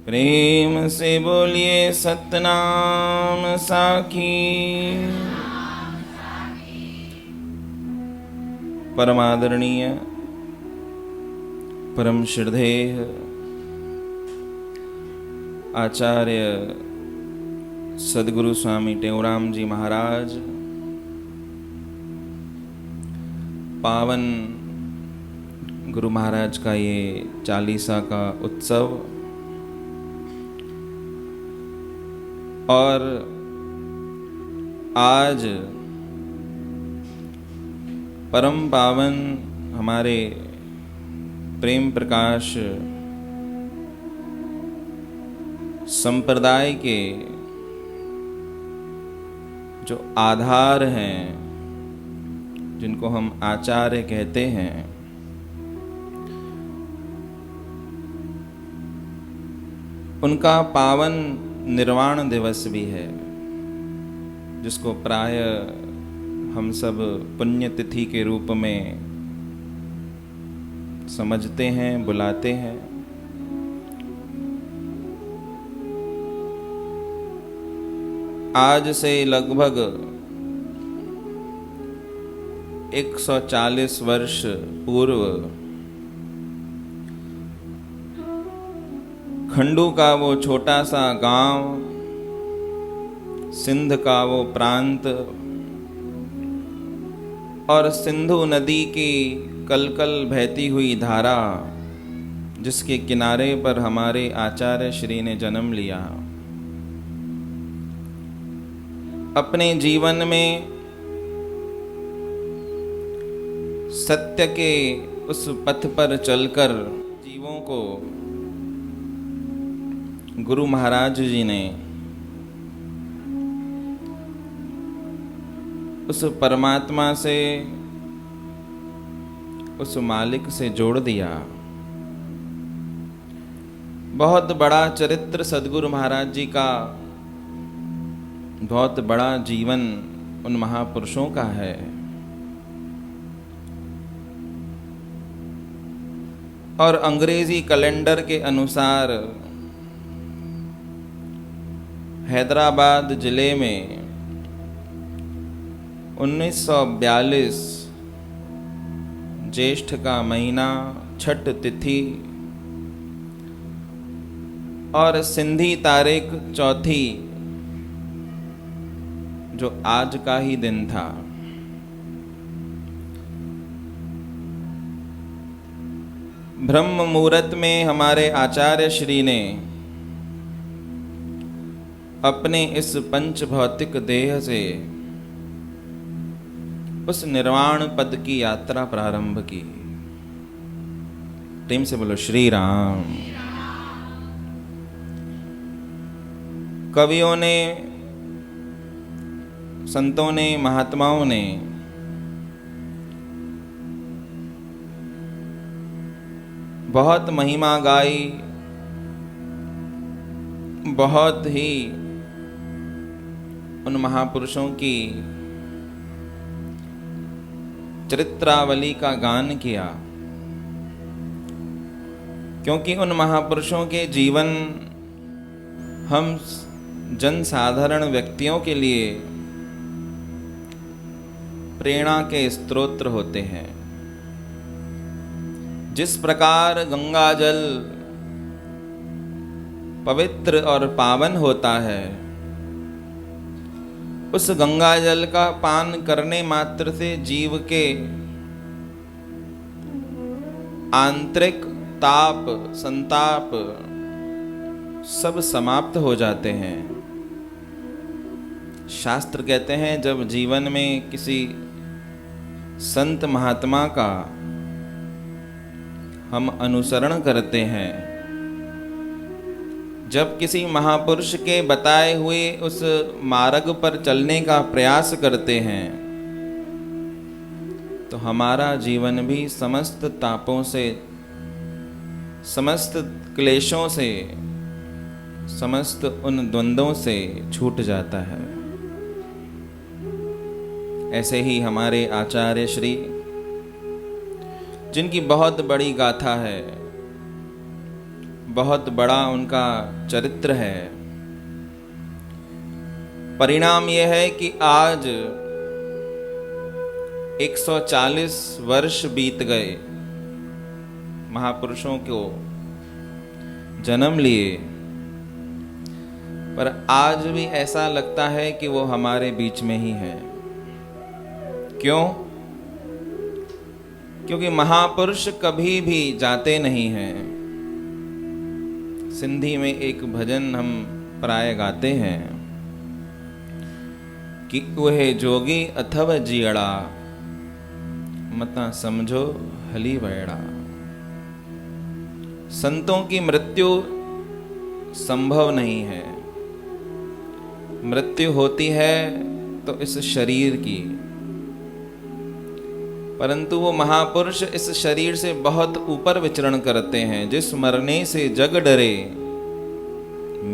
प्रेम से बोलिए सतनाम साखी। परमादरणीय परम श्रद्धेय आचार्य सद्गुरु स्वामी टेऊराम जी महाराज, पावन गुरु महाराज का ये चालीसा का उत्सव और आज परम पावन हमारे प्रेम प्रकाश संप्रदाय के जो आधार हैं, जिनको हम आचार्य कहते हैं, उनका पावन निर्वाण दिवस भी है, जिसको प्राय हम सब पुण्यतिथि के रूप में समझते हैं, बुलाते हैं। आज से लगभग 140 वर्ष पूर्व खंडू का वो छोटा सा गांव, सिंध का वो प्रांत और सिंधु नदी की कलकल बहती हुई धारा, जिसके किनारे पर हमारे आचार्य श्री ने जन्म लिया, अपने जीवन में सत्य के उस पथ पर चलकर जीवों को गुरु महाराज जी ने उस परमात्मा से, उस मालिक से जोड़ दिया। बहुत बड़ा चरित्र सद्गुरु महाराज जी का, बहुत बड़ा जीवन उन महापुरुषों का है। और अंग्रेजी कैलेंडर के अनुसार हैदराबाद जिले में 1942 ज्येष्ठ का महीना, छठ तिथि और सिंधी तारीख 4, जो आज का ही दिन था, ब्रह्म मुहूर्त में हमारे आचार्य श्री ने अपने इस पंच भौतिक देह से उस निर्वाण पद की यात्रा प्रारंभ की। प्रेम से बोलो श्री राम। कवियों ने, संतों ने, महात्माओं ने बहुत महिमा गाई, बहुत ही उन महापुरुषों की चरित्रावली का गान किया, क्योंकि उन महापुरुषों के जीवन हम जन साधारण व्यक्तियों के लिए प्रेरणा के स्रोत होते हैं। जिस प्रकार गंगा जल पवित्र और पावन होता है, उस गंगा जल का पान करने मात्र से जीव के आंतरिक ताप, संताप सब समाप्त हो जाते हैं। शास्त्र कहते हैं, जब जीवन में किसी संत महात्मा का हम अनुसरण करते हैं, जब किसी महापुरुष के बताए हुए उस मार्ग पर चलने का प्रयास करते हैं, तो हमारा जीवन भी समस्त तापों से, समस्त क्लेशों से, समस्त उन द्वंद्वों से छूट जाता है। ऐसे ही हमारे आचार्य श्री, जिनकी बहुत बड़ी गाथा है, बहुत बड़ा उनका चरित्र है। परिणाम यह है कि आज 140 वर्ष बीत गए महापुरुषों को जन्म लिए, पर आज भी ऐसा लगता है कि वो हमारे बीच में ही है। क्यों? क्योंकि महापुरुष कभी भी जाते नहीं हैं। सिंधी में एक भजन हम प्राय गाते हैं कि वह जोगी अथव जियड़ा, मता समझो हली वैड़ा। संतों की मृत्यु संभव नहीं है। मृत्यु होती है तो इस शरीर की, परंतु वो महापुरुष इस शरीर से बहुत ऊपर विचरण करते हैं। जिस मरने से जग डरे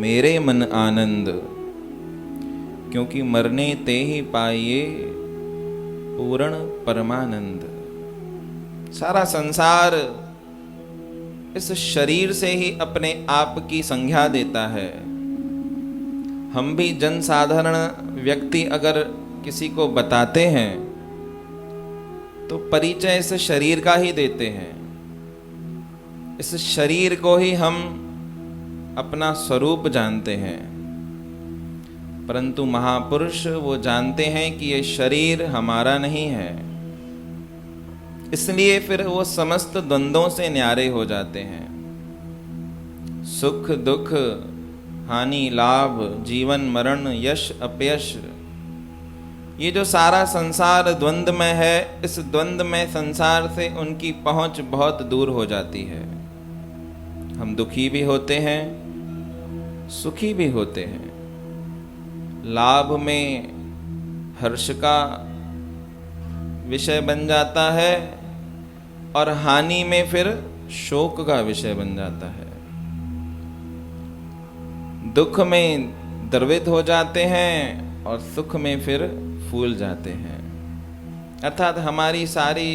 मेरे मन आनंद, क्योंकि मरने ते ही पाइए पूर्ण परमानंद। सारा संसार इस शरीर से ही अपने आप की संज्ञा देता है। हम भी जन साधारण व्यक्ति अगर किसी को बताते हैं तो परिचय इस शरीर का ही देते हैं। इस शरीर को ही हम अपना स्वरूप जानते हैं, परंतु महापुरुष वो जानते हैं कि ये शरीर हमारा नहीं है। इसलिए फिर वो समस्त द्वंद्वों से न्यारे हो जाते हैं। सुख दुख, हानि लाभ, जीवन मरण, यश अपयश, ये जो सारा संसार द्वंद्व में है, इस द्वंद्व में संसार से उनकी पहुंच बहुत दूर हो जाती है। हम दुखी भी होते हैं, सुखी भी होते हैं। लाभ में हर्ष का विषय बन जाता है और हानि में फिर शोक का विषय बन जाता है। दुख में द्रवित हो जाते हैं और सुख में फिर फूल जाते हैं। अर्थात हमारी सारी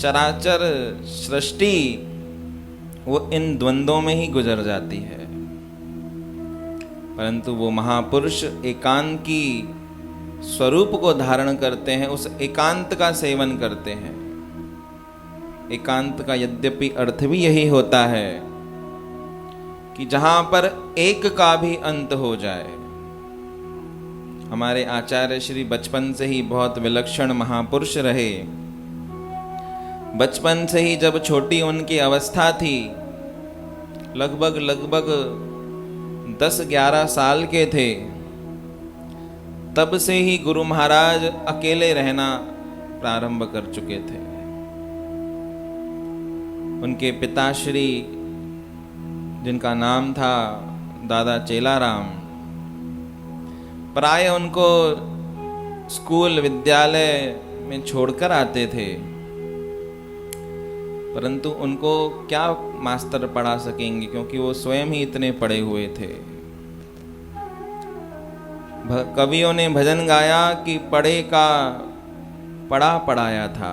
चराचर सृष्टि वो इन द्वंद्वों में ही गुजर जाती है। परंतु वो महापुरुष एकांत की स्वरूप को धारण करते हैं, उस एकांत का सेवन करते हैं। एकांत का यद्यपि अर्थ भी यही होता है कि जहां पर एक का भी अंत हो जाए। हमारे आचार्य श्री बचपन से ही बहुत विलक्षण महापुरुष रहे। बचपन से ही जब छोटी उनकी अवस्था थी, लगभग 10-11 साल के थे, तब से ही गुरु महाराज अकेले रहना प्रारंभ कर चुके थे। उनके पिताश्री, जिनका नाम था दादा चेलाराम, प्राय उनको स्कूल विद्यालय में छोड़कर आते थे, परंतु उनको क्या मास्टर पढ़ा सकेंगे, क्योंकि वो स्वयं ही इतने पढ़े हुए थे। कवियों ने भजन गाया कि पढ़े का पढ़ा पढ़ाया था।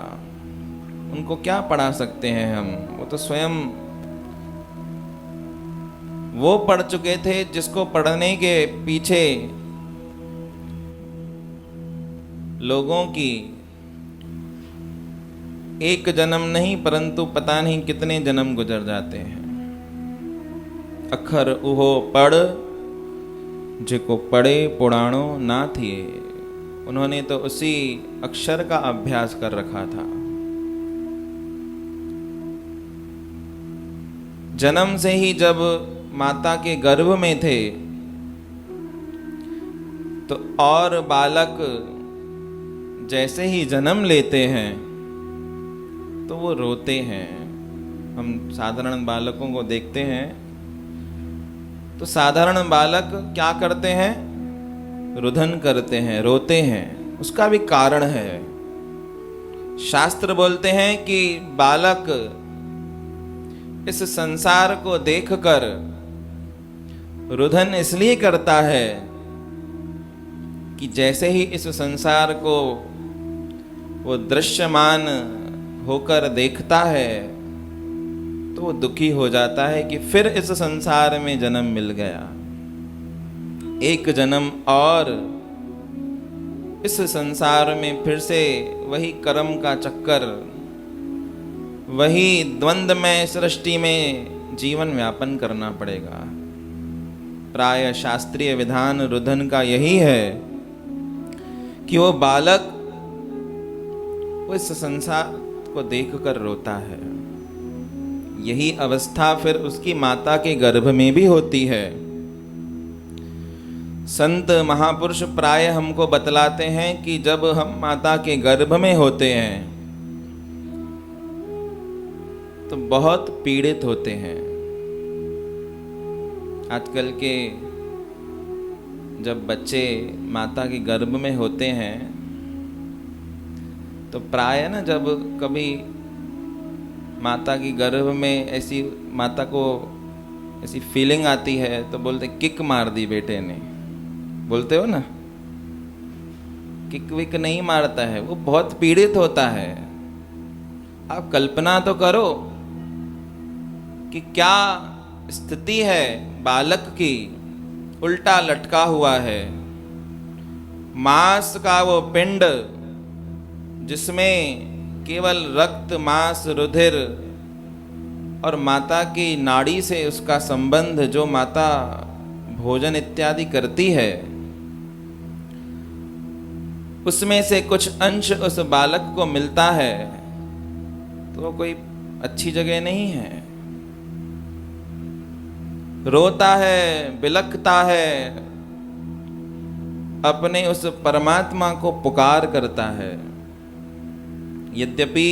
उनको क्या पढ़ा सकते हैं हम? वो तो स्वयं वो पढ़ चुके थे जिसको पढ़ने के पीछे लोगों की एक जन्म नहीं परंतु पता नहीं कितने जन्म गुजर जाते हैं। अखर उहो पढ़ जिको पढ़े पुराणो ना थिए। उन्होंने तो उसी अक्षर का अभ्यास कर रखा था। जन्म से ही जब माता के गर्भ में थे तो और बालक जैसे ही जन्म लेते हैं तो वो रोते हैं। हम साधारण बालकों को देखते हैं तो साधारण बालक क्या करते हैं? रुदन करते हैं, रोते हैं। उसका भी कारण है। शास्त्र बोलते हैं कि बालक इस संसार को देखकर रुदन इसलिए करता है कि जैसे ही इस संसार को वो दृश्यमान होकर देखता है तो वो दुखी हो जाता है कि फिर इस संसार में जन्म मिल गया, एक जन्म और इस संसार में फिर से वही कर्म का चक्कर, वही द्वंद्व में सृष्टि में जीवन व्यापन करना पड़ेगा। प्राय शास्त्रीय विधान रुदन का यही है कि वो बालक वो इस संसार को देखकर रोता है। यही अवस्था फिर उसकी माता के गर्भ में भी होती है। संत महापुरुष प्राय हमको बतलाते हैं कि जब हम माता के गर्भ में होते हैं तो बहुत पीड़ित होते हैं। आजकल के जब बच्चे माता के गर्भ में होते हैं तो प्राय ना, जब कभी माता की गर्भ में ऐसी माता को ऐसी फीलिंग आती है तो बोलते किक मार दी बेटे ने, बोलते हो ना। किक विक नहीं मारता है, वो बहुत पीड़ित होता है। आप कल्पना तो करो कि क्या स्थिति है बालक की, उल्टा लटका हुआ है, मांस का वो पिंड जिसमें केवल रक्त मांस रुधिर और माता की नाड़ी से उसका संबंध, जो माता भोजन इत्यादि करती है, उसमें से कुछ अंश उस बालक को मिलता है, तो वो कोई अच्छी जगह नहीं है। रोता है, बिलखता है, अपने उस परमात्मा को पुकार करता है। यद्यपि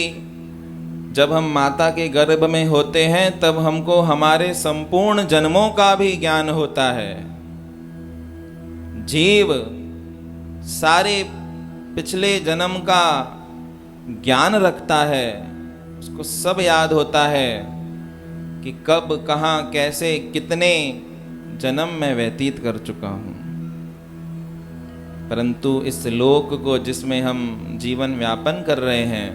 जब हम माता के गर्भ में होते हैं तब हमको हमारे संपूर्ण जन्मों का भी ज्ञान होता है। जीव सारे पिछले जन्म का ज्ञान रखता है, उसको सब याद होता है कि कब कहाँ कैसे कितने जन्म मैं व्यतीत कर चुका हूँ। परंतु इस लोक को जिसमें हम जीवन व्यापन कर रहे हैं,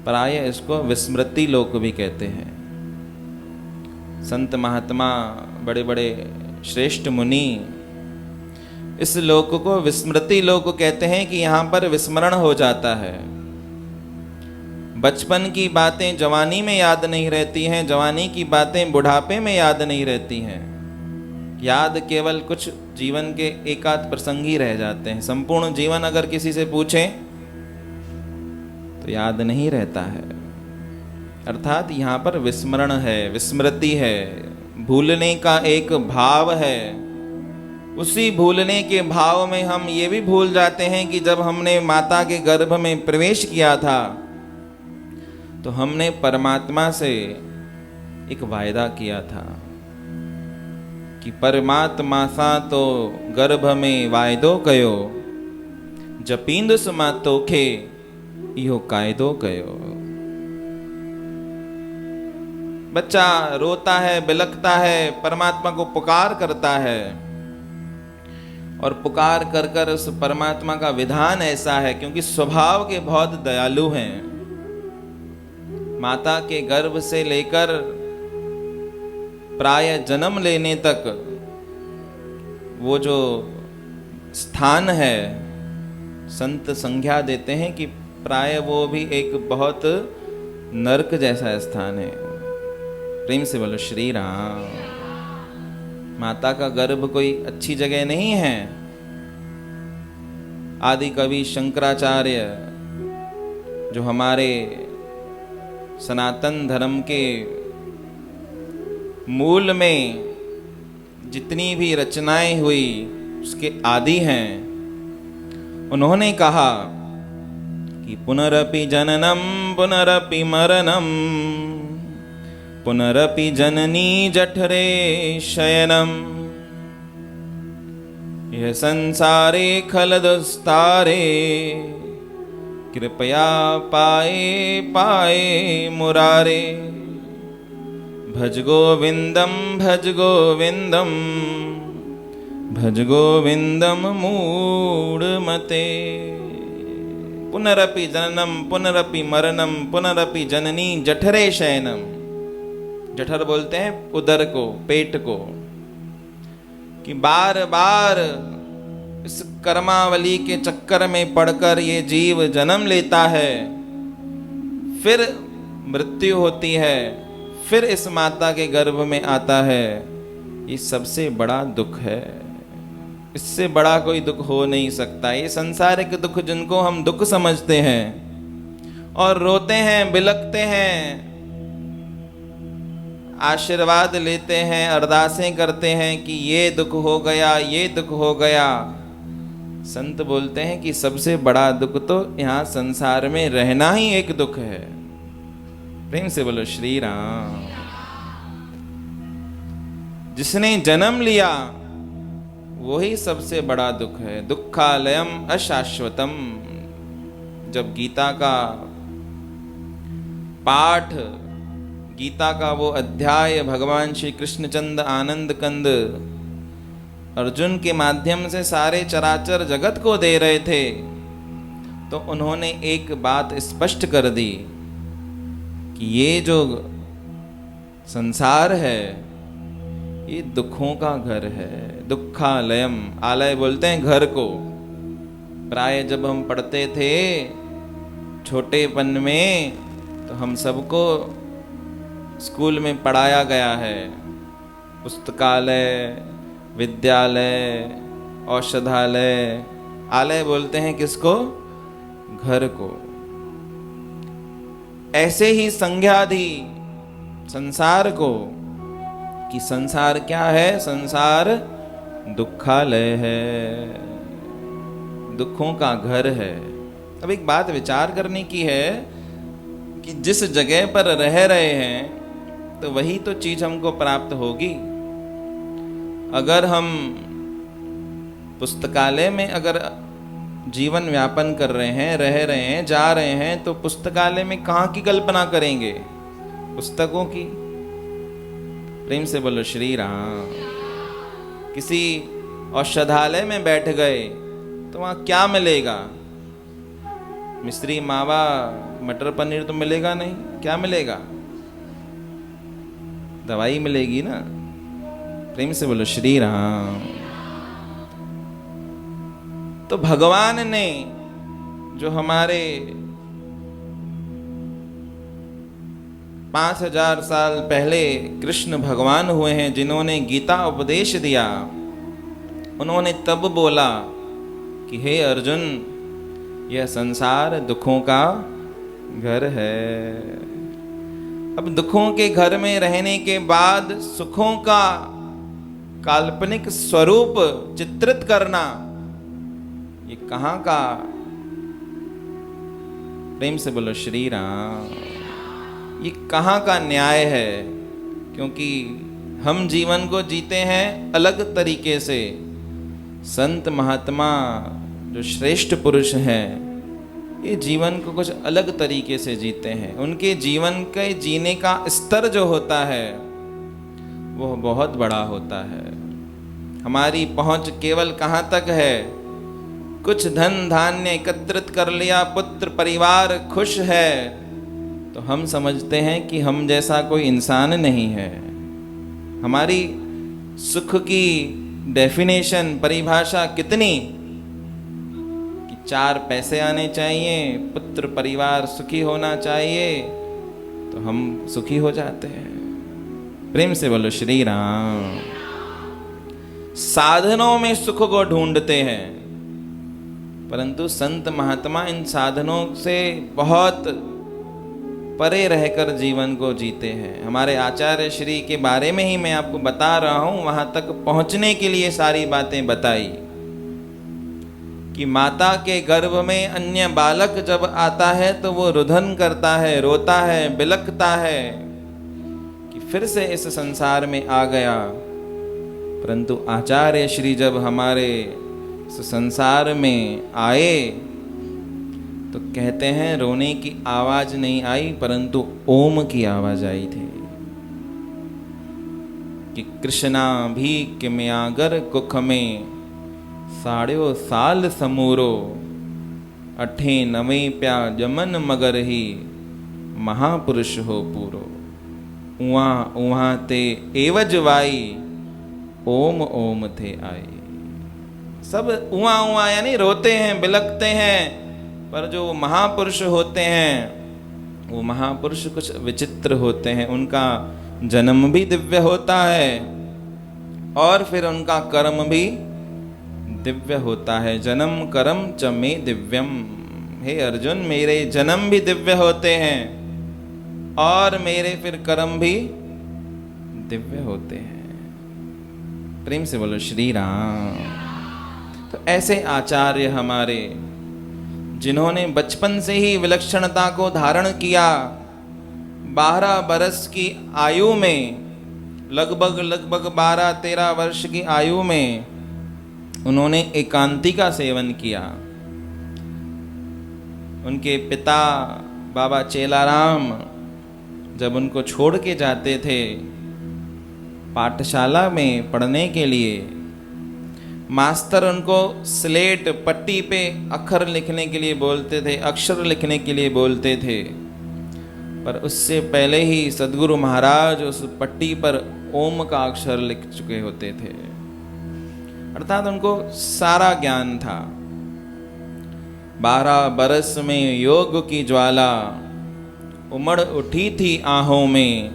प्राय इसको विस्मृति लोक भी कहते हैं। संत महात्मा बड़े बड़े श्रेष्ठ मुनि इस लोक को विस्मृति लोक कहते हैं कि यहाँ पर विस्मरण हो जाता है। बचपन की बातें जवानी में याद नहीं रहती हैं, जवानी की बातें बुढ़ापे में याद नहीं रहती हैं। याद केवल कुछ जीवन के एकाध प्रसंग ही रह जाते हैं। संपूर्ण जीवन अगर किसी से पूछें तो याद नहीं रहता है। अर्थात यहाँ पर विस्मरण है, विस्मृति है, भूलने का एक भाव है। उसी भूलने के भाव में हम ये भी भूल जाते हैं कि जब हमने माता के गर्भ में प्रवेश किया था तो हमने परमात्मा से एक वायदा किया था कि परमात्मा सा तो गर्भ में वायदो कयो, जपींद सुमा तोखे इहो कायदो कयो। बच्चा रोता है, बिलखता है, परमात्मा को पुकार करता है, और पुकार कर कर उस परमात्मा का विधान ऐसा है, क्योंकि स्वभाव के बहुत दयालु हैं। माता के गर्भ से लेकर प्राय जन्म लेने तक वो जो स्थान है, संत संज्ञा देते हैं कि प्राय वो भी एक बहुत नरक जैसा स्थान है। प्रेम से बोलो श्री राम। माता का गर्भ कोई अच्छी जगह नहीं है। आदि कवि शंकराचार्य जो हमारे सनातन धर्म के मूल में जितनी भी रचनाएं हुई उसके आदि हैं, उन्होंने कहा कि पुनरपि जननम पुनरपि मरणम पुनरपि जननी जठरे शयनम यह संसारे खलदुस्तारे कृपया पाए पाए मुरारे भज गोविंदम भज गोविंदम भज गोविंदम मूढ़मते। पुनरपि जननम पुनरपि मरणम पुनरपि जननी जठरे शयनम। जठर बोलते हैं उदर को, पेट को, कि बार बार इस कर्मावली के चक्कर में पड़कर ये जीव जन्म लेता है, फिर मृत्यु होती है, फिर इस माता के गर्भ में आता है। ये सबसे बड़ा दुख है, इससे बड़ा कोई दुख हो नहीं सकता। ये संसारिक दुख जिनको हम दुख समझते हैं और रोते हैं, बिलखते हैं, आशीर्वाद लेते हैं, अरदासें करते हैं कि ये दुख हो गया, ये दुख हो गया। संत बोलते हैं कि सबसे बड़ा दुख तो यहाँ संसार में रहना ही एक दुख है। प्रेम से बोलो श्री राम। जिसने जन्म लिया वही सबसे बड़ा दुख है। दुखालयम अशाश्वतम। जब गीता का पाठ, गीता का वो अध्याय भगवान श्री कृष्णचंद आनंद कंद अर्जुन के माध्यम से सारे चराचर जगत को दे रहे थे, तो उन्होंने एक बात स्पष्ट कर दी कि ये जो संसार है ये दुखों का घर है। दुखालयम, आलय बोलते हैं घर को। प्राय जब हम पढ़ते थे छोटेपन में, तो हम सबको स्कूल में पढ़ाया गया है पुस्तकालय, विद्यालय, औषधालय। आलय बोलते हैं किसको? घर को। ऐसे ही संज्ञा दी संसार को कि संसार क्या है? संसार दुखालय है, दुखों का घर है। अब एक बात विचार करने की है कि जिस जगह पर रह रहे हैं तो वही तो चीज हमको प्राप्त होगी। अगर हम पुस्तकालय में अगर जीवन व्यापन कर रहे हैं, रह रहे हैं, जा रहे हैं, तो पुस्तकालय में कहाँ की कल्पना करेंगे? पुस्तकों की। प्रेम से बोलो श्री राम। किसी औषधालय में बैठ गए तो वहाँ क्या मिलेगा? मिस्री मावा मटर पनीर तो मिलेगा नहीं, क्या मिलेगा? दवाई मिलेगी ना। प्रेम से बोलो श्री राम। तो भगवान ने जो हमारे 5000 साल पहले कृष्ण भगवान हुए हैं, जिन्होंने गीता उपदेश दिया, उन्होंने तब बोला कि हे अर्जुन, यह संसार दुखों का घर है। अब दुखों के घर में रहने के बाद सुखों का काल्पनिक स्वरूप चित्रित करना, ये कहाँ का? प्रेम से बोलो श्री राम। ये कहाँ का न्याय है? क्योंकि हम जीवन को जीते हैं अलग तरीके से। संत महात्मा जो श्रेष्ठ पुरुष हैं, ये जीवन को कुछ अलग तरीके से जीते हैं। उनके जीवन के जीने का स्तर जो होता है वह बहुत बड़ा होता है। हमारी पहुंच केवल कहाँ तक है? कुछ धन धान्य एकत्रित कर लिया, पुत्र परिवार खुश है, तो हम समझते हैं कि हम जैसा कोई इंसान नहीं है। हमारी सुख की डेफिनेशन, परिभाषा कितनी कि 4 पैसे आने चाहिए, पुत्र परिवार सुखी होना चाहिए, तो हम सुखी हो जाते हैं। प्रेम से बोलो श्री राम। साधनों में सुख को ढूंढते हैं, परंतु संत महात्मा इन साधनों से बहुत परे रहकर जीवन को जीते हैं। हमारे आचार्य श्री के बारे में ही मैं आपको बता रहा हूं, वहां तक पहुंचने के लिए सारी बातें बताई कि माता के गर्भ में अन्य बालक जब आता है तो वो रुदन करता है, रोता है, बिलखता है कि फिर से इस संसार में आ गया। परंतु आचार्य श्री जब हमारे इस संसार में आए तो कहते हैं रोने की आवाज नहीं आई, परंतु ओम की आवाज आई थी कि कृष्णा भी किम्यागर कुख में 3.5 साल समूरो, 8 9 प्या जमन मगर ही महापुरुष हो पूरो। उहाँ उहाँ ते एवज वाई, ओम ओम थे आई। सब उहाँ उहाँ यानी रोते हैं, बिलखते हैं, पर जो महापुरुष होते हैं वो महापुरुष कुछ विचित्र होते हैं। उनका जन्म भी दिव्य होता है और फिर उनका कर्म भी दिव्य होता है। जन्म कर्म च मे दिव्यम। हे अर्जुन, मेरे जन्म भी दिव्य होते हैं और मेरे फिर कर्म भी दिव्य होते हैं। प्रेम से बोलो श्री राम। तो ऐसे आचार्य हमारे, जिन्होंने बचपन से ही विलक्षणता को धारण किया, 12 बरस की आयु में, लगभग 12-13 वर्ष की आयु में उन्होंने एकांती का सेवन किया। उनके पिता बाबा चेलाराम जब उनको छोड़ के जाते थे पाठशाला में पढ़ने के लिए, मास्टर उनको स्लेट पट्टी पे अक्षर लिखने के लिए बोलते थे, अक्षर लिखने के लिए बोलते थे, पर उससे पहले ही सद्गुरु महाराज उस पट्टी पर ओम का अक्षर लिख चुके होते थे। अर्थात उनको सारा ज्ञान था। 12 बरस में योग की ज्वाला उमड़ उठी थी आहों में,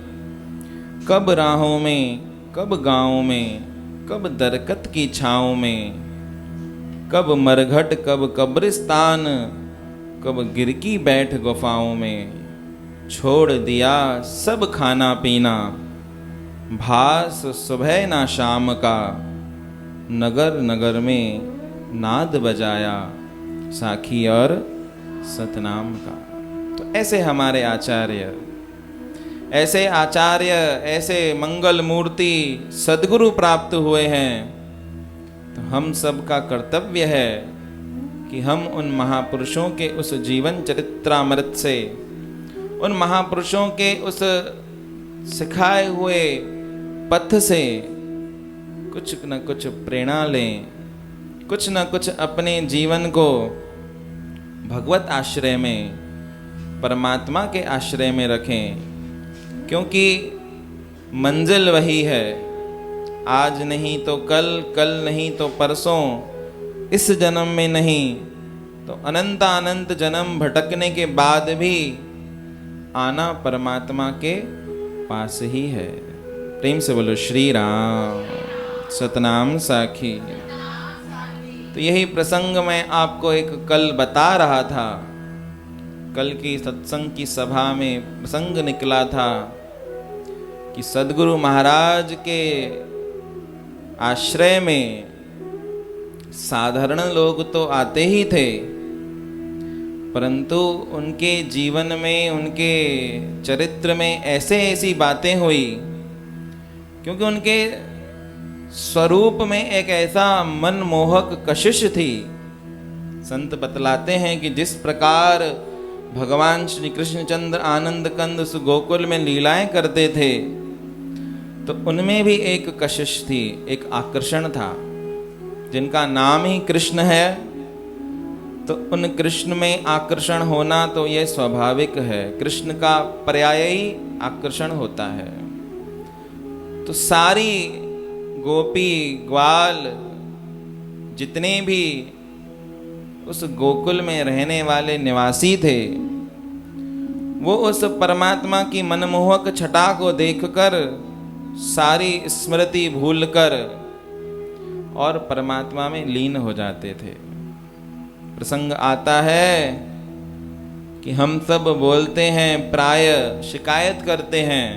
कब राहों में, कब गाँव में, कब दरकत की छाँव में, कब मरघट, कब कब्रिस्तान, कब गिरकी बैठ गुफाओं में। छोड़ दिया सब खाना पीना, भास सुबह ना शाम का, नगर नगर में नाद बजाया, साखी और सतनाम का। तो ऐसे हमारे आचार्य, ऐसे आचार्य, ऐसे मंगल मूर्ति सद्गुरु प्राप्त हुए हैं। तो हम सब का कर्तव्य है कि हम उन महापुरुषों के उस जीवन चरित्रामृत से, उन महापुरुषों के उस सिखाए हुए पथ से कुछ न कुछ प्रेरणा लें, कुछ न कुछ अपने जीवन को भगवत आश्रय में, परमात्मा के आश्रय में रखें। क्योंकि मंजिल वही है, आज नहीं तो कल, कल नहीं तो परसों, इस जन्म में नहीं तो अनंत अनंत जन्म भटकने के बाद भी आना परमात्मा के पास ही है। प्रेम से बोलो श्री राम, सतनाम साखी। तो यही प्रसंग मैं आपको एक कल बता रहा था। कल की सत्संग की सभा में प्रसंग निकला था कि सद्गुरु महाराज के आश्रय में साधारण लोग तो आते ही थे, परंतु उनके जीवन में, उनके चरित्र में ऐसी बातें हुई, क्योंकि उनके स्वरूप में एक ऐसा मनमोहक कशिश थी। संत बतलाते हैं कि जिस प्रकार भगवान श्री कृष्णचंद्र आनंद कंद उस गोकुल में लीलाएं करते थे, तो उनमें भी एक कशिश थी, एक आकर्षण था। जिनका नाम ही कृष्ण है, तो उन कृष्ण में आकर्षण होना तो ये स्वाभाविक है। कृष्ण का पर्याय ही आकर्षण होता है। तो सारी गोपी ग्वाल जितने भी उस गोकुल में रहने वाले निवासी थे, वो उस परमात्मा की मनमोहक छटा को देखकर सारी स्मृति भूलकर और परमात्मा में लीन हो जाते थे। प्रसंग आता है कि हम सब बोलते हैं, प्राय शिकायत करते हैं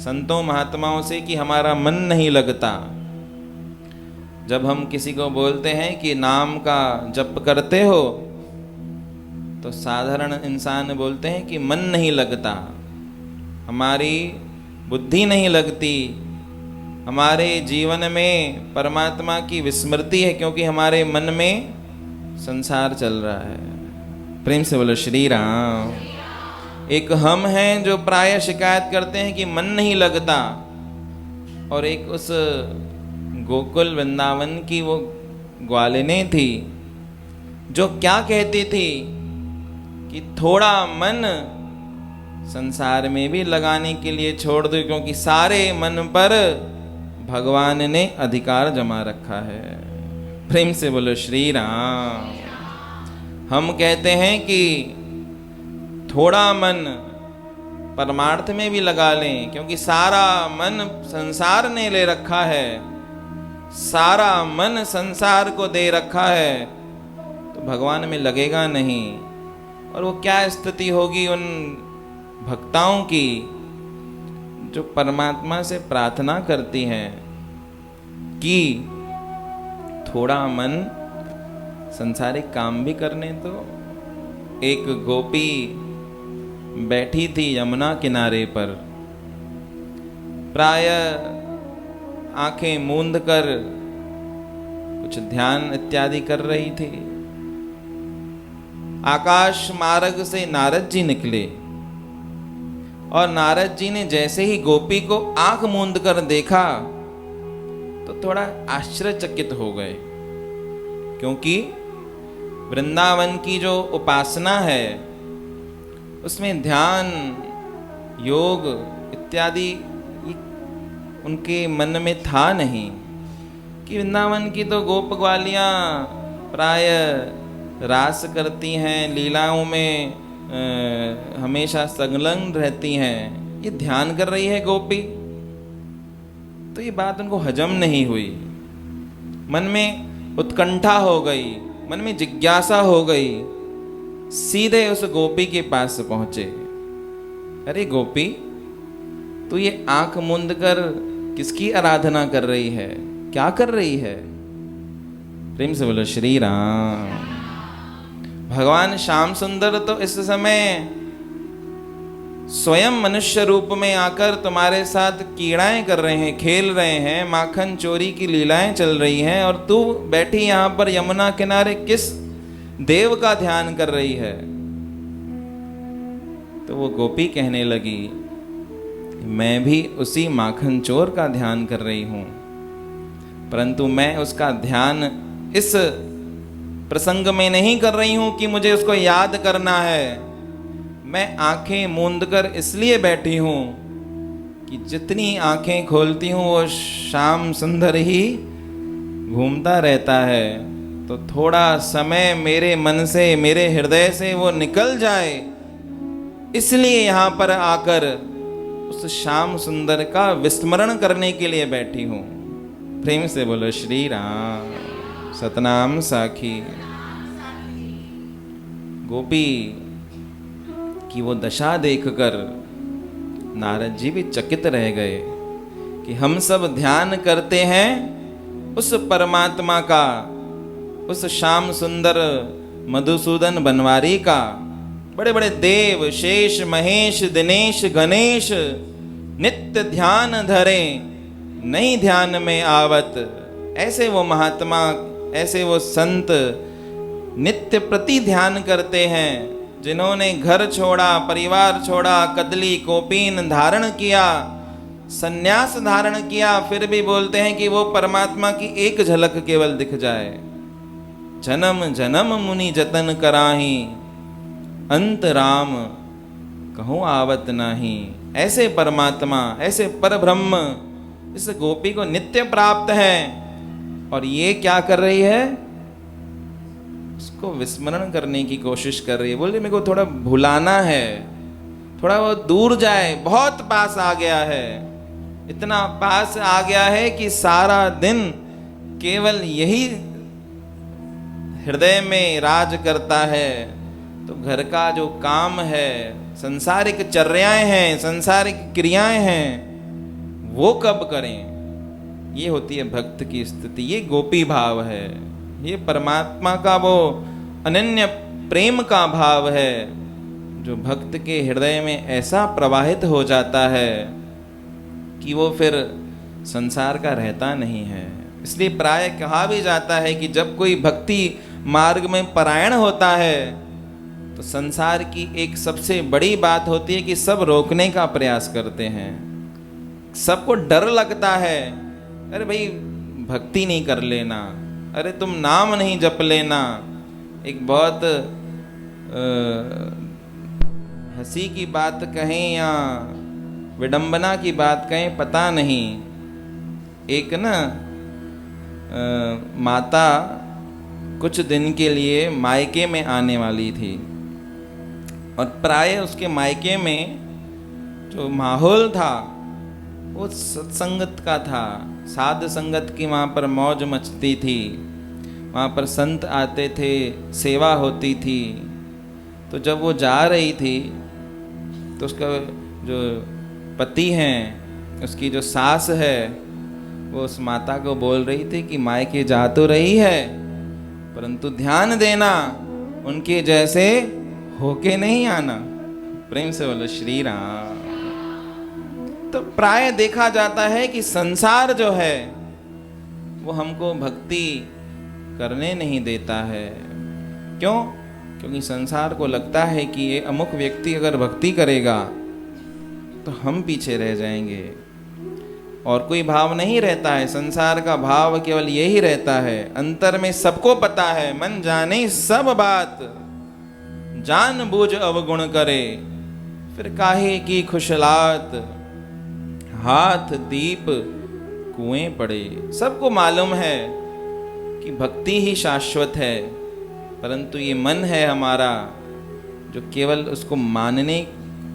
संतों महात्माओं से कि हमारा मन नहीं लगता। जब हम किसी को बोलते हैं कि नाम का जप करते हो, तो साधारण इंसान बोलते हैं कि मन नहीं लगता, हमारी बुद्धि नहीं लगती, हमारे जीवन में परमात्मा की विस्मृति है, क्योंकि हमारे मन में संसार चल रहा है। प्रेम से बोलो श्री राम। एक हम हैं जो प्राय शिकायत करते हैं कि मन नहीं लगता, और एक उस गोकुल वृंदावन की वो ग्वालिनी थी जो क्या कहती थी कि थोड़ा मन संसार में भी लगाने के लिए छोड़ दो, क्योंकि सारे मन पर भगवान ने अधिकार जमा रखा है। प्रेम से बोलो श्री राम। हम कहते हैं कि थोड़ा मन परमार्थ में भी लगा लें, क्योंकि सारा मन संसार ने ले रखा है, सारा मन संसार को दे रखा है, तो भगवान में लगेगा नहीं। और वो क्या स्थिति होगी उन भक्ताओं की जो परमात्मा से प्रार्थना करती हैं कि थोड़ा मन संसारिक काम भी करने दो। एक गोपी बैठी थी यमुना किनारे पर, प्राय आंखें मूंद कर कुछ ध्यान इत्यादि कर रही थी। आकाश मार्ग से नारद जी निकले और नारद जी ने जैसे ही गोपी को आंख मूंद कर देखा तो थोड़ा आश्चर्यचकित हो गए, क्योंकि वृंदावन की जो उपासना है उसमें ध्यान योग इत्यादि उनके मन में था नहीं। कि वृंदावन की तो गोप ग्वालियाँ प्राय रास करती हैं, लीलाओं में हमेशा संलग्न रहती हैं, ये ध्यान कर रही है गोपी। तो ये बात उनको हजम नहीं हुई, मन में उत्कंठा हो गई, मन में जिज्ञासा हो गई। सीधे उस गोपी के पास पहुंचे। अरे गोपी, तू ये आंख मूंद कर किसकी आराधना कर रही है, क्या कर रही है? प्रेम से बोलो श्री राम। भगवान श्याम सुंदर तो इस समय स्वयं मनुष्य रूप में आकर तुम्हारे साथ कीड़ाएं कर रहे हैं, खेल रहे हैं, माखन चोरी की लीलाएं चल रही हैं, और तू बैठी यहां पर यमुना किनारे किस देव का ध्यान कर रही है? तो वो गोपी कहने लगी, मैं भी उसी माखन चोर का ध्यान कर रही हूं, परंतु मैं उसका ध्यान इस प्रसंग में नहीं कर रही हूं कि मुझे उसको याद करना है। मैं आंखें मूंद कर इसलिए बैठी हूं कि जितनी आंखें खोलती हूं वो श्याम सुंदर ही घूमता रहता है, तो थोड़ा समय मेरे मन से, मेरे हृदय से वो निकल जाए, इसलिए यहाँ पर आकर उस श्याम सुंदर का विस्मरण करने के लिए बैठी हूँ। प्रेम से बोलो श्री राम। सतनाम साखी। गोपी की वो दशा देखकर नारद जी भी चकित रह गए कि हम सब ध्यान करते हैं उस परमात्मा का, उस श्याम सुंदर मधुसूदन बनवारी का। बड़े बड़े देव शेष महेश दिनेश गणेश नित्य ध्यान धरे, नहीं ध्यान में आवत। ऐसे वो महात्मा, ऐसे वो संत नित्य प्रति ध्यान करते हैं, जिन्होंने घर छोड़ा, परिवार छोड़ा, कदली कोपीन धारण किया, सन्यास धारण किया, फिर भी बोलते हैं कि वो परमात्मा की एक झलक केवल दिख जाए। जन्म जन्म मुनि जतन कराही, अंत राम कहूँ आवत नाही। ऐसे परमात्मा, ऐसे परब्रह्म इस गोपी को नित्य प्राप्त है, और ये क्या कर रही है? उसको विस्मरण करने की कोशिश कर रही है। बोले मेरे को थोड़ा भुलाना है, थोड़ा वो दूर जाए, बहुत पास आ गया है, इतना पास आ गया है कि सारा दिन केवल यही हृदय में राज करता है। तो घर का जो काम है, संसारिक चर्याएं हैं, संसारिक क्रियाएं हैं, वो कब करें? ये होती है भक्त की स्थिति। ये गोपी भाव है, ये परमात्मा का वो अनन्य प्रेम का भाव है जो भक्त के हृदय में ऐसा प्रवाहित हो जाता है कि वो फिर संसार का रहता नहीं है। इसलिए प्राय कहा भी जाता है कि जब कोई भक्ति मार्ग में परायण होता है तो संसार की एक सबसे बड़ी बात होती है कि सब रोकने का प्रयास करते हैं। सबको डर लगता है, अरे भाई भक्ति नहीं कर लेना, अरे तुम नाम नहीं जप लेना। एक बहुत हंसी की बात कहें या विडंबना की बात कहें पता नहीं। एक ना माता कुछ दिन के लिए मायके में आने वाली थी और प्राय उसके मायके में जो माहौल था वो सत्संगत का था, साध संगत की वहाँ पर मौज मचती थी, वहाँ पर संत आते थे, सेवा होती थी। तो जब वो जा रही थी तो उसका जो पति हैं, उसकी जो सास है, वो उस माता को बोल रही थी कि मायके जा तो रही है परंतु ध्यान देना उनके जैसे होके नहीं आना। प्रेम से बोलो श्री राम। तो प्राय देखा जाता है कि संसार जो है वो हमको भक्ति करने नहीं देता है। क्यों? क्योंकि संसार को लगता है कि ये अमुक व्यक्ति अगर भक्ति करेगा तो हम पीछे रह जाएंगे, और कोई भाव नहीं रहता है। संसार का भाव केवल यही रहता है, अंतर में सबको पता है, मन जाने सब बात, जान बूझ अवगुण करे, फिर काहे की खुशलात, हाथ दीप कुएं पड़े। सबको मालूम है कि भक्ति ही शाश्वत है, परंतु ये मन है हमारा जो केवल उसको मानने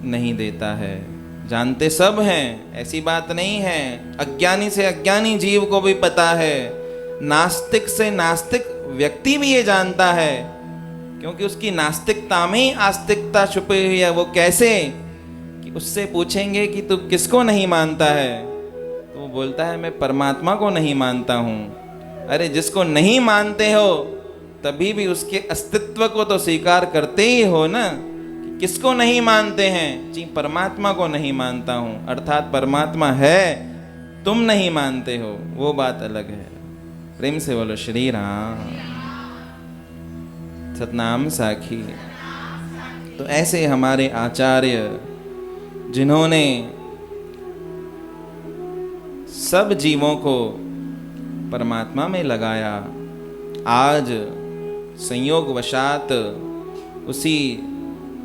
नहीं देता है। जानते सब हैं, ऐसी बात नहीं है। अज्ञानी से अज्ञानी जीव को भी पता है, नास्तिक से नास्तिक व्यक्ति भी ये जानता है, क्योंकि उसकी नास्तिकता में आस्तिकता छुपी हुई है। वो कैसे? कि उससे पूछेंगे कि तू किसको नहीं मानता है, तो वो बोलता है मैं परमात्मा को नहीं मानता हूँ। अरे जिसको नहीं मानते हो तभी भी उसके अस्तित्व को तो स्वीकार करते ही हो ना। किसको नहीं मानते हैं? जी परमात्मा को नहीं मानता हूँ, अर्थात परमात्मा है, तुम नहीं मानते हो, वो बात अलग है। प्रेम से बोलो श्री राम। सतनाम साखी। तो ऐसे हमारे आचार्य जिन्होंने सब जीवों को परमात्मा में लगाया, आज संयोगवशात उसी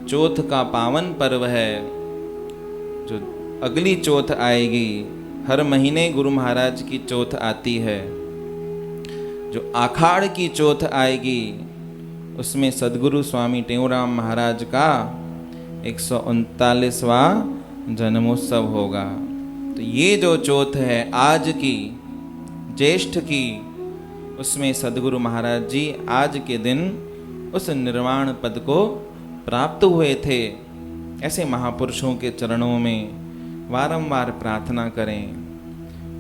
चौथ का पावन पर्व है, जो अगली चौथ आएगी। हर महीने गुरु महाराज की चौथ आती है। जो आषाढ़ की चौथ आएगी उसमें सद्गुरु स्वामी टेऊराम महाराज का 139वां जन्मोत्सव होगा। तो ये जो चौथ है आज की, ज्येष्ठ की, उसमें सद्गुरु महाराज जी आज के दिन उस निर्वाण पद को प्राप्त हुए थे। ऐसे महापुरुषों के चरणों में वारंवार प्रार्थना करें।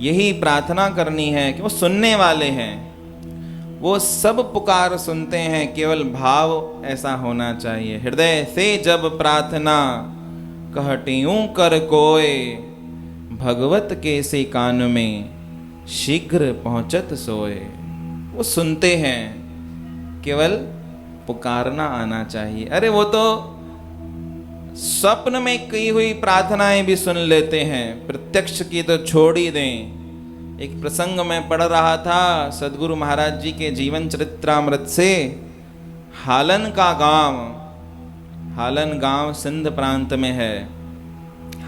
यही प्रार्थना करनी है कि वो सुनने वाले हैं, वो सब पुकार सुनते हैं, केवल भाव ऐसा होना चाहिए। हृदय से जब प्रार्थना कहटियूं कर कोय, भगवत के से कान में शीघ्र पहुंचत सोए। वो सुनते हैं, केवल पुकारना आना चाहिए। अरे वो तो स्वप्न में की हुई प्रार्थनाएं भी सुन लेते हैं, प्रत्यक्ष की तो छोड़ ही दें। एक प्रसंग में पढ़ रहा था सद्गुरु महाराज जी के जीवन चरित्रामृत से। हालन का गांव, हालन गांव सिंध प्रांत में है।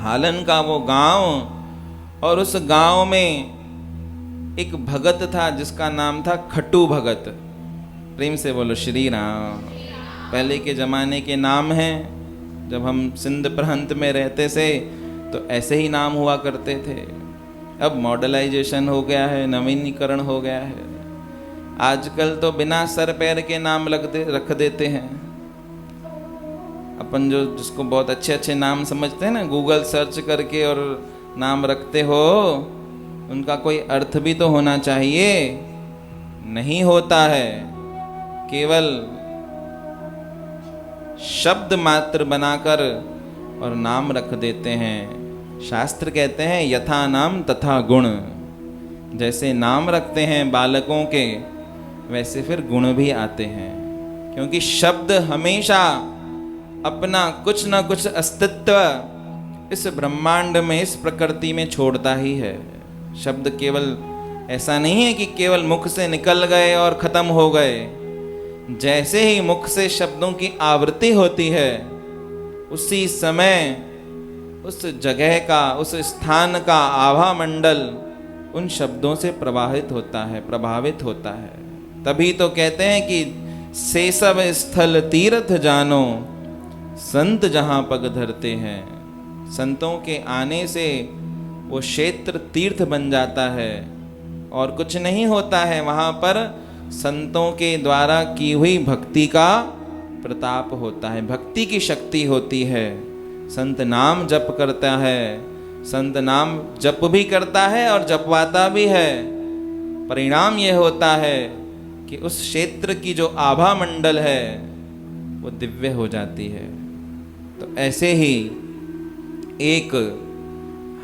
हालन का वो गांव, और उस गांव में एक भगत था जिसका नाम था खट्टू भगत। प्रेम से बोलो श्री राम। पहले के जमाने के नाम हैं। जब हम सिंध प्रांत में रहते थे तो ऐसे ही नाम हुआ करते थे। अब मॉडर्नाइजेशन हो गया है, नवीनीकरण हो गया है। आजकल तो बिना सर पैर के नाम रख देते हैं। अपन जो जिसको बहुत अच्छे अच्छे नाम समझते हैं ना, गूगल सर्च करके और नाम रखते हो, उनका कोई अर्थ भी तो होना चाहिए। नहीं होता है, केवल शब्द मात्र बनाकर और नाम रख देते हैं। शास्त्र कहते हैं यथा नाम तथा गुण। जैसे नाम रखते हैं बालकों के, वैसे फिर गुण भी आते हैं। क्योंकि शब्द हमेशा अपना कुछ ना कुछ अस्तित्व इस ब्रह्मांड में, इस प्रकृति में छोड़ता ही है। शब्द केवल ऐसा नहीं है कि केवल मुख से निकल गए और खत्म हो गए। जैसे ही मुख से शब्दों की आवृत्ति होती है, उसी समय उस जगह का, उस स्थान का आभा मंडल उन शब्दों से प्रभावित होता है। तभी तो कहते हैं कि से सब स्थल तीर्थ जानो, संत जहां पग धरते हैं। संतों के आने से वो क्षेत्र तीर्थ बन जाता है और कुछ नहीं होता है, वहां पर संतों के द्वारा की हुई भक्ति का प्रताप होता है, भक्ति की शक्ति होती है। संत नाम जप करता है, संत नाम जप भी करता है और जपवाता भी है। परिणाम यह होता है कि उस क्षेत्र की जो आभा मंडल है वो दिव्य हो जाती है। तो ऐसे ही एक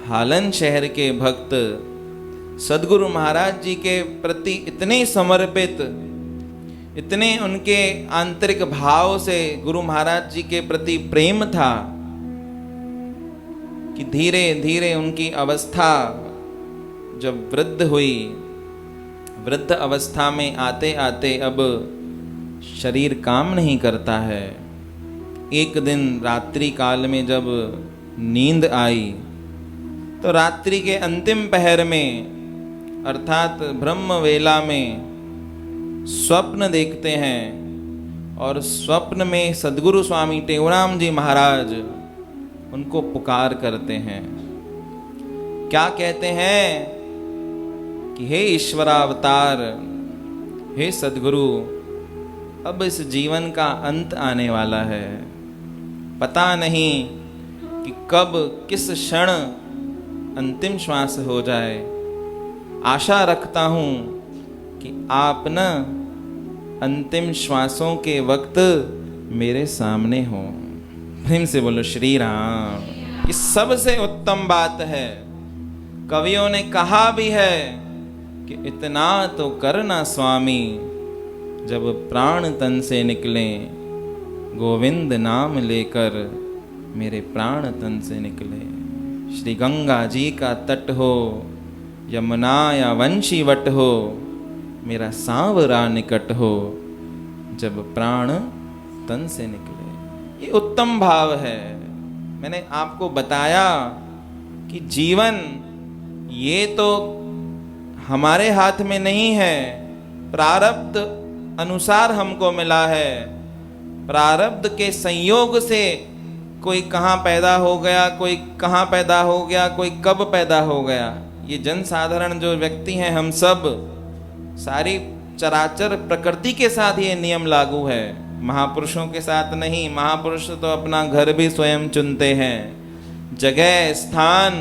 हालन शहर के भक्त सद्गुरु महाराज जी के प्रति इतने समर्पित, इतने उनके आंतरिक भाव से गुरु महाराज जी के प्रति प्रेम था कि धीरे धीरे उनकी अवस्था जब वृद्ध हुई, वृद्ध अवस्था में आते आते अब शरीर काम नहीं करता है। एक दिन रात्रि काल में जब नींद आई तो रात्रि के अंतिम पहर में अर्थात ब्रह्म वेला में स्वप्न देखते हैं और स्वप्न में सद्गुरु स्वामी टेवराम जी महाराज उनको पुकार करते हैं। क्या कहते हैं कि हे ईश्वरावतार, हे सद्गुरु, अब इस जीवन का अंत आने वाला है। पता नहीं कि कब किस क्षण अंतिम श्वास हो जाए। आशा रखता हूं कि आप न अंतिम श्वासों के वक्त मेरे सामने हो। प्रेम से बोलो श्री राम। ये सबसे उत्तम बात है। कवियों ने कहा भी है कि इतना तो करना स्वामी, जब प्राण तन से निकले, गोविंद नाम लेकर मेरे प्राण तन से निकले। श्री गंगा जी का तट हो, यमुना या वंशी वट हो, मेरा सांवरा निकट हो, जब प्राण तन से निकले। ये उत्तम भाव है। मैंने आपको बताया कि जीवन ये तो हमारे हाथ में नहीं है, प्रारब्ध अनुसार हमको मिला है। प्रारब्ध के संयोग से कोई कहाँ पैदा हो गया, कोई कहाँ पैदा हो गया, कोई कब पैदा हो गया। ये जन साधारण जो व्यक्ति हैं, हम सब सारी चराचर प्रकृति के साथ ये नियम लागू है, महापुरुषों के साथ नहीं। महापुरुष तो अपना घर भी स्वयं चुनते हैं, जगह स्थान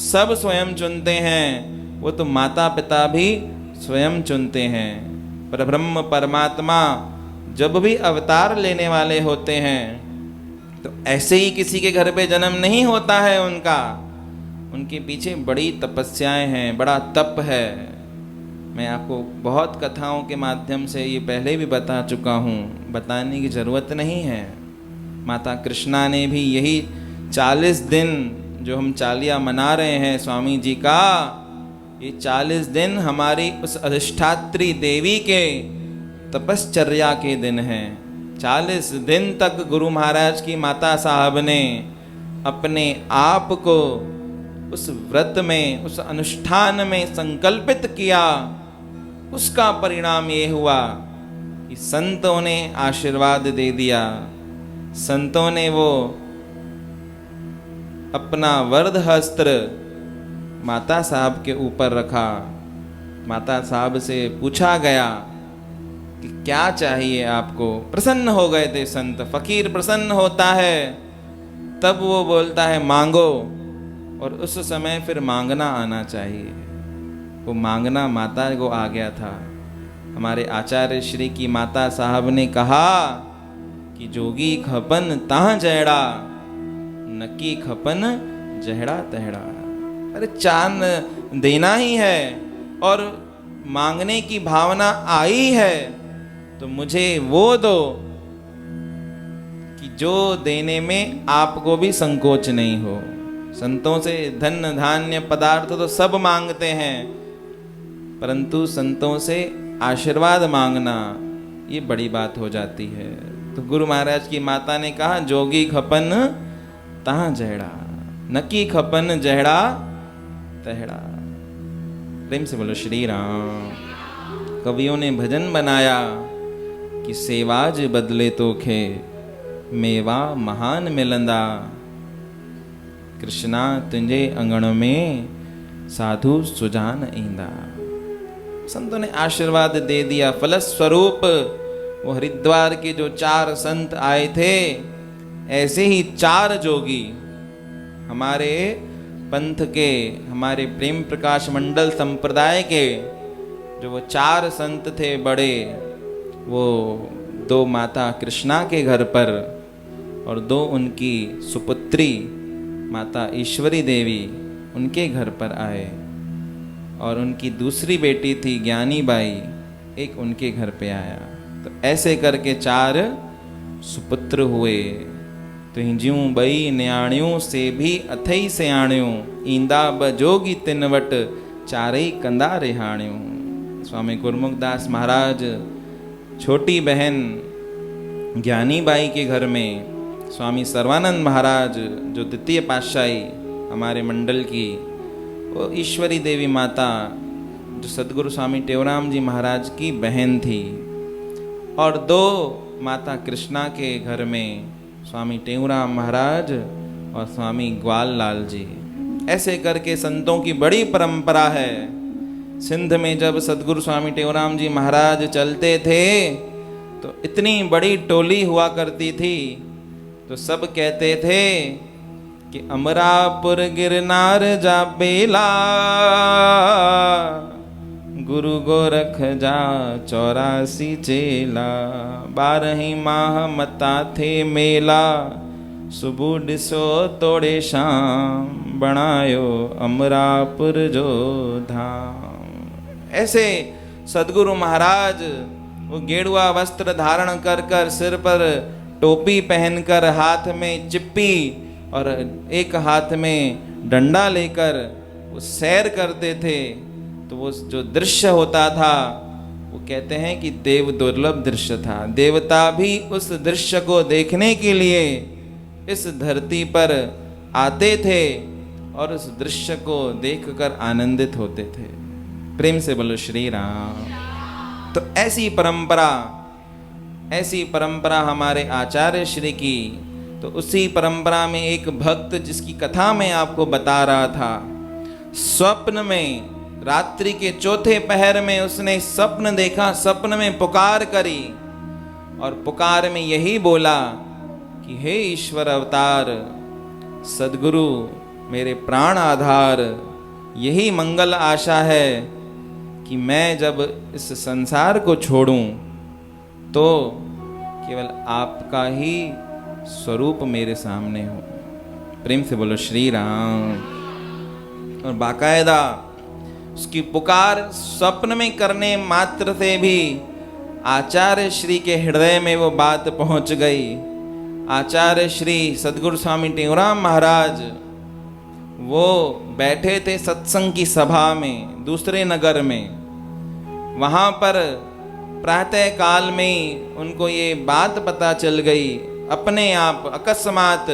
सब स्वयं चुनते हैं, वो तो माता पिता भी स्वयं चुनते हैं। पर ब्रह्म परमात्मा जब भी अवतार लेने वाले होते हैं तो ऐसे ही किसी के घर पे जन्म नहीं होता है उनका। उनके पीछे बड़ी तपस्याएं हैं, बड़ा तप है। मैं आपको बहुत कथाओं के माध्यम से ये पहले भी बता चुका हूँ, बताने की ज़रूरत नहीं है। माता कृष्णा ने भी यही 40 दिन जो हम चालिया मना रहे हैं स्वामी जी का, ये 40 दिन हमारी उस अधिष्ठात्री देवी के तपश्चर्या के दिन हैं। 40 दिन तक गुरु महाराज की माता साहब ने अपने आप को उस व्रत में, उस अनुष्ठान में संकल्पित किया। उसका परिणाम ये हुआ कि संतों ने आशीर्वाद दे दिया। संतों ने वो अपना वरद हस्त्र माता साहब के ऊपर रखा। माता साहब से पूछा गया कि क्या चाहिए आपको। प्रसन्न हो गए थे संत। फकीर प्रसन्न होता है तब वो बोलता है मांगो, और उस समय फिर मांगना आना चाहिए। वो मांगना माता को आ गया था। हमारे आचार्य श्री की माता साहब ने कहा कि जोगी खपन ताह जहड़ा, नकी खपन जहड़ा तहड़ा। अरे चांद देना ही है और मांगने की भावना आई है तो मुझे वो दो कि जो देने में आपको भी संकोच नहीं हो। संतों से धन धान्य पदार्थ तो सब मांगते हैं, परंतु संतों से आशीर्वाद मांगना ये बड़ी बात हो जाती है। तो गुरु महाराज की माता ने कहा, जोगी खपन तहां जहड़ा, नकी खपन जहड़ा तहड़ा। प्रेम से बोलो श्री राम। कवियों ने भजन बनाया कि सेवाज बदले तो खे मेवा महान मिलंदा, कृष्णा तुंहिंजे अंगण में साधु सुजान ईंदा। संतों ने आशीर्वाद दे दिया। फलस्वरूप वो हरिद्वार के जो 4 संत आए थे, ऐसे ही 4 जोगी हमारे पंथ के, हमारे प्रेम प्रकाश मंडल संप्रदाय के जो वो 4 संत थे बड़े, वो 2 माता कृष्णा के घर पर और 2 उनकी सुपुत्री माता ईश्वरी देवी उनके घर पर आए, और उनकी दूसरी बेटी थी ज्ञानी बाई, एक उनके घर पे आया। तो ऐसे करके 4 सुपुत्र हुए। तुहिंजियूं बई न्याणियों से भी अथई से आण्यों, ईंदा बजोगी तिन वट चारई कंदा रिहाण्यों। स्वामी गुरमुखदास महाराज छोटी बहन ज्ञानी बाई के घर में, स्वामी सर्वानंद महाराज जो द्वितीय पातशाही हमारे मंडल की, वो ईश्वरी देवी माता जो सदगुरु स्वामी टेवराम जी महाराज की बहन थी, और 2 माता कृष्णा के घर में स्वामी टेवराम महाराज और स्वामी ग्वाल लाल जी। ऐसे करके संतों की बड़ी परंपरा है। सिंध में जब सदगुरु स्वामी टेवराम जी महाराज चलते थे तो इतनी बड़ी टोली हुआ करती थी, तो सब कहते थे कि अमरापुर गिरनार जा बेला, गुरु गोरख जा 84 चेला, 12 माह मता थे मेला, सुबह ॾिसो तोड़े शाम, बणायो अमरापुर जो धाम। ऐसे सदगुरु महाराज वो गेरुआ वस्त्र धारण कर कर, सिर पर टोपी पहनकर, हाथ में चिप्पी और एक हाथ में डंडा लेकर वो सैर करते थे। तो वो जो दृश्य होता था, वो कहते हैं कि देव दुर्लभ दृश्य था। देवता भी उस दृश्य को देखने के लिए इस धरती पर आते थे और उस दृश्य को देखकर आनंदित होते थे। प्रेम से बोलो श्री राम। तो ऐसी परंपरा हमारे आचार्य श्री की। तो उसी परंपरा में एक भक्त जिसकी कथा मैं आपको बता रहा था, स्वप्न में रात्रि के चौथे पहर में उसने स्वप्न देखा, स्वप्न में पुकार करी और पुकार में यही बोला कि हे ईश्वर अवतार, सद्गुरु मेरे प्राण आधार, यही मंगल आशा है कि मैं जब इस संसार को छोड़ूं तो केवल आपका ही स्वरूप मेरे सामने हो। प्रेम से बोलो श्री राम। और बाकायदा उसकी पुकार स्वप्न में करने मात्र से भी आचार्य श्री के हृदय में वो बात पहुंच गई। आचार्य श्री सद्गुरु स्वामी टेवराम महाराज वो बैठे थे सत्संग की सभा में दूसरे नगर में। वहाँ पर प्रातः काल में ही उनको ये बात पता चल गई, अपने आप अकस्मात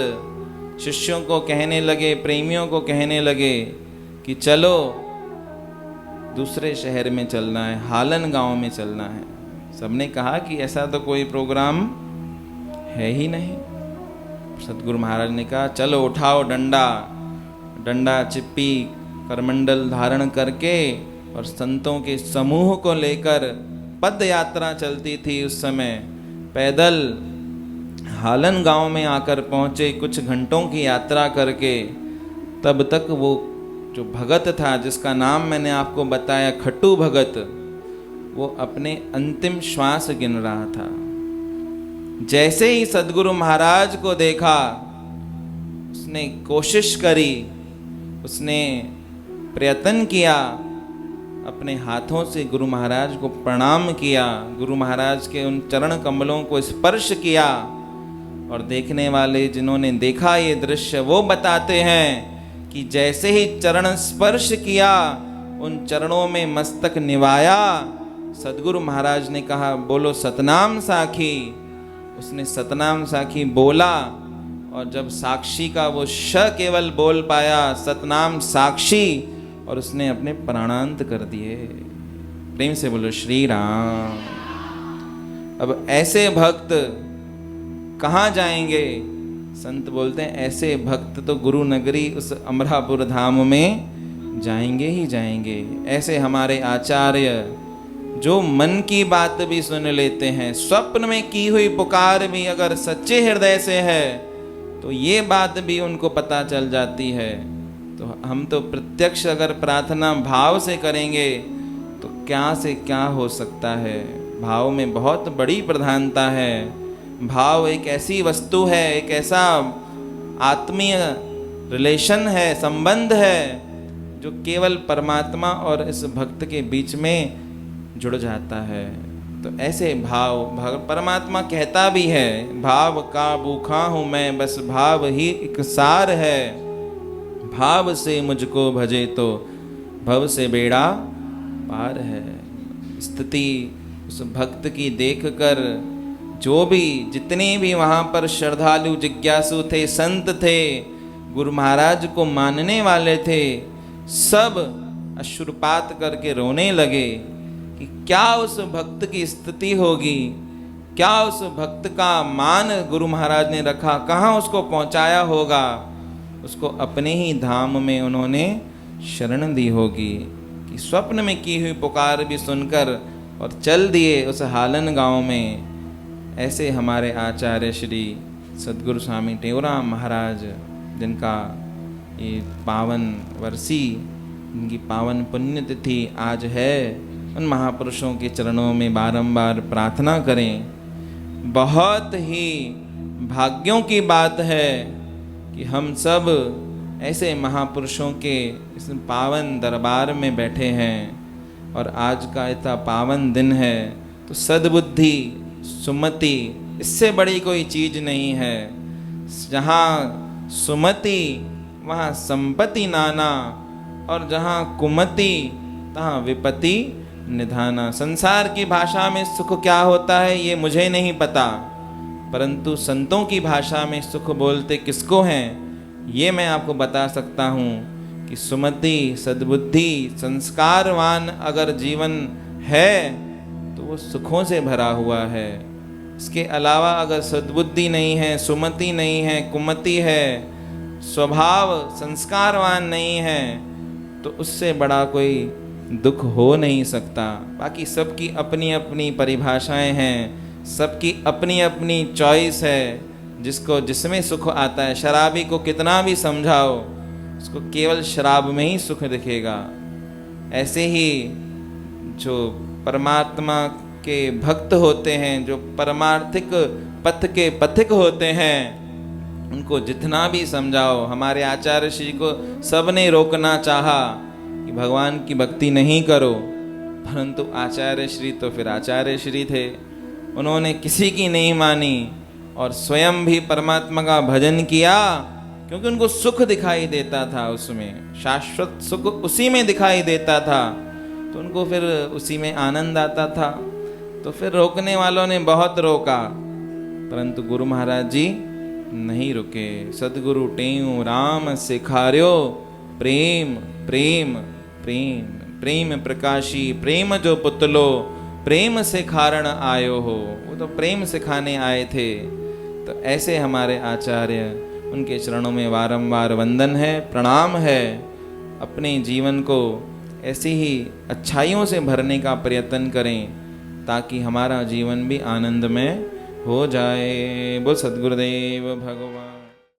शिष्यों को कहने लगे, प्रेमियों को कहने लगे कि चलो दूसरे शहर में चलना है, हालन गांव में चलना है। सबने कहा कि ऐसा तो कोई प्रोग्राम है ही नहीं। सतगुरु महाराज ने कहा चलो उठाओ डंडा चिप्पी करमंडल धारण करके, और संतों के समूह को लेकर पद यात्रा चलती थी। उस समय पैदल हालन गांव में आकर पहुंचे, कुछ घंटों की यात्रा करके। तब तक वो जो भगत था जिसका नाम मैंने आपको बताया खट्टू भगत, वो अपने अंतिम श्वास गिन रहा था। जैसे ही सद्गुरु महाराज को देखा, उसने कोशिश करी, उसने प्रयत्न किया, अपने हाथों से गुरु महाराज को प्रणाम किया, गुरु महाराज के उन चरण कमलों को स्पर्श किया। और देखने वाले जिन्होंने देखा ये दृश्य वो बताते हैं कि जैसे ही चरण स्पर्श किया, उन चरणों में मस्तक निवाया, सद्गुरु महाराज ने कहा बोलो सतनाम साखी। उसने सतनाम साखी बोला, और जब साक्षी का वो श केवल बोल पाया, सतनाम साक्षी, और उसने अपने प्राणांत कर दिए। प्रेम से बोलो श्री राम। अब ऐसे भक्त कहाँ जाएंगे? संत बोलते हैं ऐसे भक्त तो गुरु नगरी उस अमरापुर धाम में जाएंगे ही जाएंगे। ऐसे हमारे आचार्य जो मन की बात भी सुन लेते हैं, स्वप्न में की हुई पुकार भी अगर सच्चे हृदय से है तो ये बात भी उनको पता चल जाती है। तो हम तो प्रत्यक्ष अगर प्रार्थना भाव से करेंगे तो क्या से क्या हो सकता है। भाव में बहुत बड़ी प्रधानता है। भाव एक ऐसी वस्तु है, एक ऐसा आत्मीय रिलेशन है, संबंध है, जो केवल परमात्मा और इस भक्त के बीच में जुड़ जाता है। तो ऐसे भाव, परमात्मा कहता भी है, भाव का भूखा हूं मैं, बस भाव ही एक सार है। भाव से मुझको भजे तो भव से बेड़ा पार है। स्थिति उस भक्त की देखकर जो भी जितने भी वहाँ पर श्रद्धालु जिज्ञासु थे, संत थे, गुरु महाराज को मानने वाले थे, सब अश्रुपात करके रोने लगे कि क्या उस भक्त की स्थिति होगी, क्या उस भक्त का मान गुरु महाराज ने रखा, कहाँ उसको पहुँचाया होगा। उसको अपने ही धाम में उन्होंने शरण दी होगी कि स्वप्न में की हुई पुकार भी सुनकर और चल दिए उस हालन गांव में। ऐसे हमारे आचार्य श्री सद्गुरु स्वामी टेवराम महाराज, जिनका ये पावन वर्षी, इनकी पावन पुण्यतिथि आज है, उन महापुरुषों के चरणों में बारंबार प्रार्थना करें। बहुत ही भाग्यों की बात है कि हम सब ऐसे महापुरुषों के इस पावन दरबार में बैठे हैं। और आज का इतना पावन दिन है तो सद्बुद्धि, सुमति, इससे बड़ी कोई चीज नहीं है। जहाँ सुमति वहाँ संपत्ति नाना, और जहाँ कुमति तहाँ विपत्ति निधाना। संसार की भाषा में सुख क्या होता है ये मुझे नहीं पता, परंतु संतों की भाषा में सुख बोलते किसको हैं ये मैं आपको बता सकता हूँ कि सुमति, सद्बुद्धि, संस्कारवान अगर जीवन है तो वो सुखों से भरा हुआ है। इसके अलावा अगर सद्बुद्धि नहीं है, सुमति नहीं है, कुमति है, स्वभाव संस्कारवान नहीं है, तो उससे बड़ा कोई दुख हो नहीं सकता। बाकी सबकी अपनी अपनी परिभाषाएं हैं, सबकी अपनी अपनी चॉइस है, जिसको जिसमें सुख आता है। शराबी को कितना भी समझाओ, उसको केवल शराब में ही सुख दिखेगा। ऐसे ही जो परमात्मा के भक्त होते हैं, जो परमार्थिक पथ के पथिक होते हैं, उनको जितना भी समझाओ। हमारे आचार्य श्री को सबने रोकना चाहा कि भगवान की भक्ति नहीं करो, परंतु आचार्य श्री तो फिर आचार्य श्री थे, उन्होंने किसी की नहीं मानी और स्वयं भी परमात्मा का भजन किया, क्योंकि उनको सुख दिखाई देता था, उसमें शाश्वत सुख उसी में दिखाई देता था, तो उनको फिर उसी में आनंद आता था। तो फिर रोकने वालों ने बहुत रोका, परंतु गुरु महाराज जी नहीं रुके। सदगुरु टेऊ राम सिखार्यो, प्रेम प्रेम प्रेम प्रेम प्रकाशी, प्रेम जो पुतलो, प्रेम से कारण आयो हो। वो तो प्रेम सिखाने आए थे। तो ऐसे हमारे आचार्य, उनके चरणों में बारंबार वंदन है, प्रणाम है। अपने जीवन को ऐसी ही अच्छाइयों से भरने का प्रयत्न करें ताकि हमारा जीवन भी आनंदमय हो जाए। बोल सद्गुरुदेव भगवान।